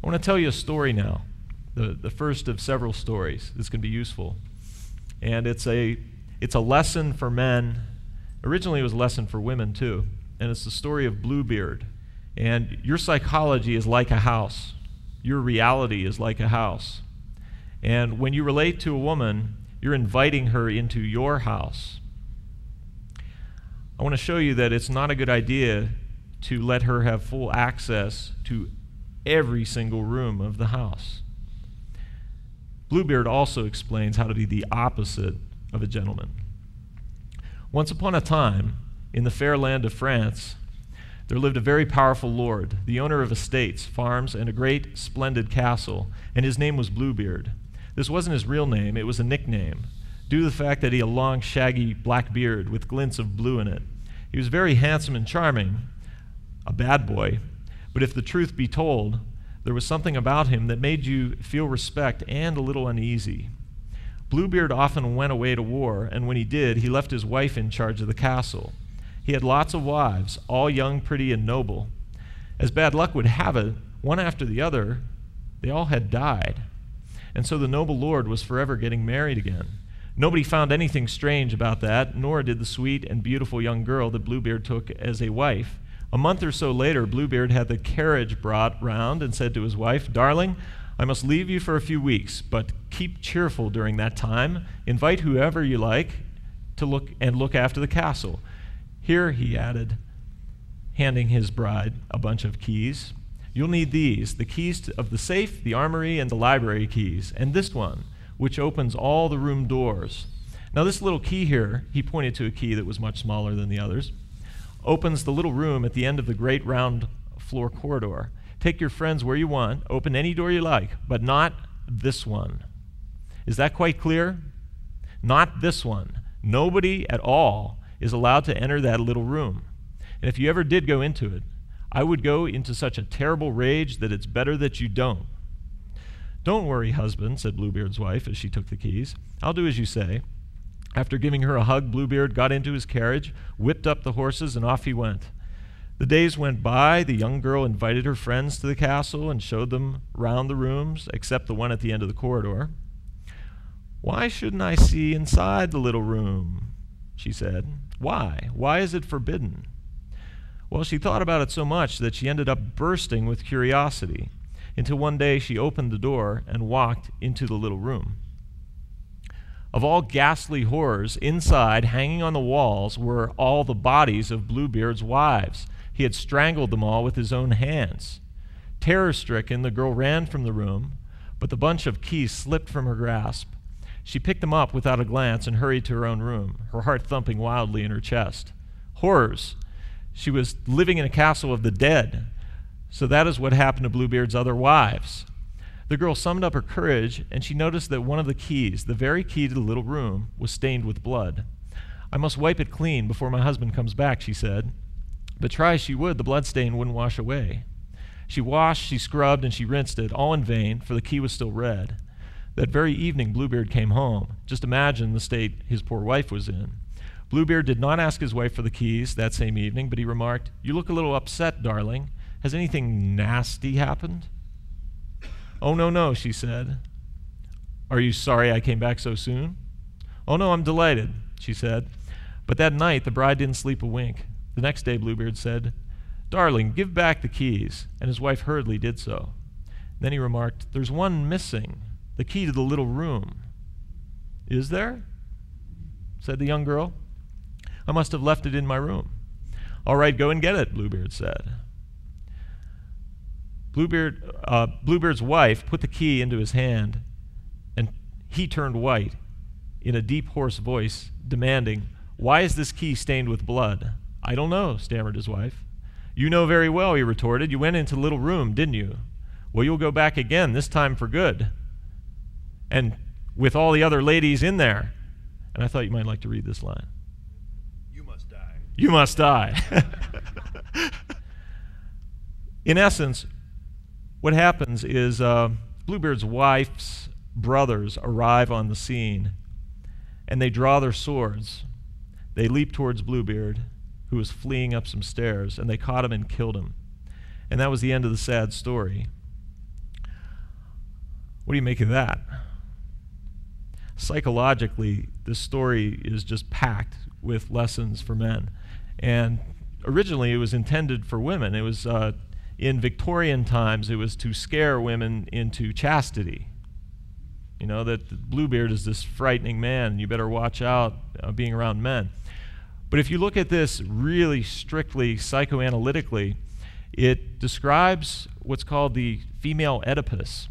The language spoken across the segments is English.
I want to tell you a story now, the first of several stories that's going to be useful. And it's a lesson for men. Originally it was a lesson for women too. And it's the story of Bluebeard. And your psychology is like a house. Your reality is like a house. And when you relate to a woman, you're inviting her into your house. I want to show you that it's not a good idea to let her have full access to every single room of the house. Bluebeard also explains how to be the opposite of a gentleman. Once upon a time, in the fair land of France, there lived a very powerful lord, the owner of estates, farms, and a great, splendid castle, and his name was Bluebeard. This wasn't his real name, it was a nickname, due to the fact that he had a long, shaggy black beard with glints of blue in it. He was very handsome and charming, a bad boy, but if the truth be told, there was something about him that made you feel respect and a little uneasy. Bluebeard often went away to war, and when he did, he left his wife in charge of the castle. He had lots of wives, all young, pretty, and noble. As bad luck would have it, one after the other, they all had died. And so the noble lord was forever getting married again. Nobody found anything strange about that, nor did the sweet and beautiful young girl that Bluebeard took as a wife. A month or so later, Bluebeard had the carriage brought round and said to his wife, "Darling, I must leave you for a few weeks, but keep cheerful during that time. Invite whoever you like to look after the castle. Here," he added, handing his bride a bunch of keys, "you'll need these, the keys of the safe, the armory, and the library keys, and this one, which opens all the room doors. Now this little key here," he pointed to a key that was much smaller than the others, "opens the little room at the end of the great round floor corridor. Take your friends where you want, open any door you like, but not this one." Is that quite clear? Not this one. Nobody at all is allowed to enter that little room. And if you ever did go into it, I would go into such a terrible rage that it's better that you don't. "Don't worry, husband," said Bluebeard's wife as she took the keys. "I'll do as you say." After giving her a hug, Bluebeard got into his carriage, whipped up the horses, and off he went. The days went by. The young girl invited her friends to the castle and showed them round the rooms, except the one at the end of the corridor. "Why shouldn't I see inside the little room?" she said. "Why? Why is it forbidden?" Well, she thought about it so much that she ended up bursting with curiosity, until one day she opened the door and walked into the little room. Of all ghastly horrors, inside, hanging on the walls, were all the bodies of Bluebeard's wives. He had strangled them all with his own hands. Terror-stricken, the girl ran from the room, but the bunch of keys slipped from her grasp. She picked them up without a glance and hurried to her own room, her heart thumping wildly in her chest. Horrors! She was living in a castle of the dead. So that is what happened to Bluebeard's other wives. The girl summoned up her courage, and she noticed that one of the keys, the very key to the little room, was stained with blood. "I must wipe it clean before my husband comes back," she said. But try as she would, the blood stain wouldn't wash away. She washed, she scrubbed, and she rinsed it, all in vain, for the key was still red. That very evening, Bluebeard came home. Just imagine the state his poor wife was in. Bluebeard did not ask his wife for the keys that same evening, but he remarked, "You look a little upset, darling. Has anything nasty happened?" "Oh, no, no," she said. "Are you sorry I came back so soon?" "Oh, no, I'm delighted," she said. But that night, the bride didn't sleep a wink. The next day, Bluebeard said, "Darling, give back the keys," and his wife hurriedly did so. Then he remarked, "There's one missing, the key to the little room." "Is there?" said the young girl. "I must have left it in my room." "All right, go and get it," Bluebeard said. Bluebeard's wife put the key into his hand, and he turned white in a deep, hoarse voice, demanding, "Why is this key stained with blood?" "I don't know," stammered his wife. "You know very well," he retorted. "You went into the little room, didn't you? Well, you'll go back again, this time for good. And with all the other ladies in there." And I thought you might like to read this line. "You must die." You must die. In essence, what happens is Bluebeard's wife's brothers arrive on the scene, and they draw their swords. They leap towards Bluebeard, who was fleeing up some stairs, and they caught him and killed him. And that was the end of the sad story. What do you make of that? Psychologically, this story is just packed with lessons for men. And originally it was intended for women. It was, in Victorian times, it was to scare women into chastity. You know, that Bluebeard is this frightening man. You better watch out being around men. But if you look at this really strictly psychoanalytically, it describes what's called the female Oedipus.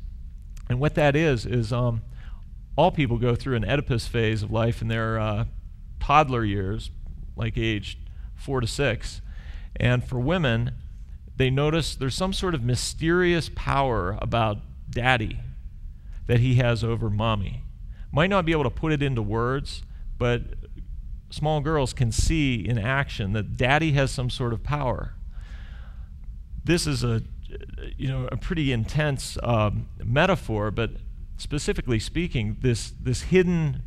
And what that is all people go through an Oedipus phase of life in their toddler years, like age 4 to 6. And for women, they notice there's some sort of mysterious power about daddy that he has over mommy. Might not be able to put it into words, but small girls can see in action that daddy has some sort of power. This is a pretty intense metaphor, but specifically speaking, this hidden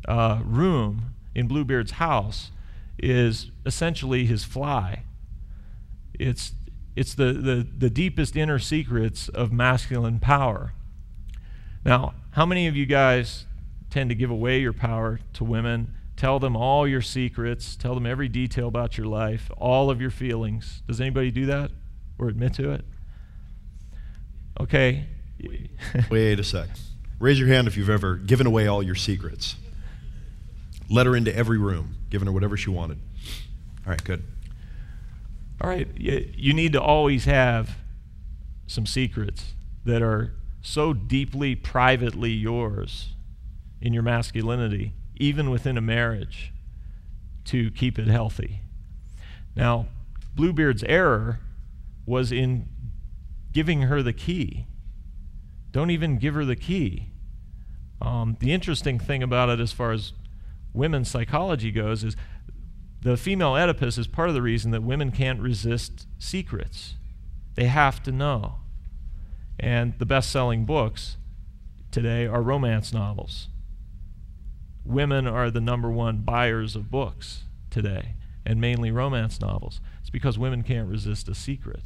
room in Bluebeard's house is essentially his fly. It's the deepest inner secrets of masculine power. Now, how many of you guys tend to give away your power to women? Tell them all your secrets, tell them every detail about your life, all of your feelings. Does anybody do that or admit to it? Okay. Wait a sec. Raise your hand if you've ever given away all your secrets. Let her into every room, given her whatever she wanted. All right, good. All right, you need to always have some secrets that are so deeply, privately yours in your masculinity, even within a marriage, to keep it healthy. Now, Bluebeard's error was in giving her the key. Don't even give her the key. The interesting thing about it as far as women's psychology goes is the female Oedipus is part of the reason that women can't resist secrets. They have to know. And the best-selling books today are romance novels. Women are the #1 buyers of books today, and mainly romance novels. It's because women can't resist a secret.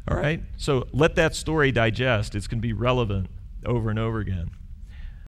All right, so let that story digest. It's going to be relevant over and over again.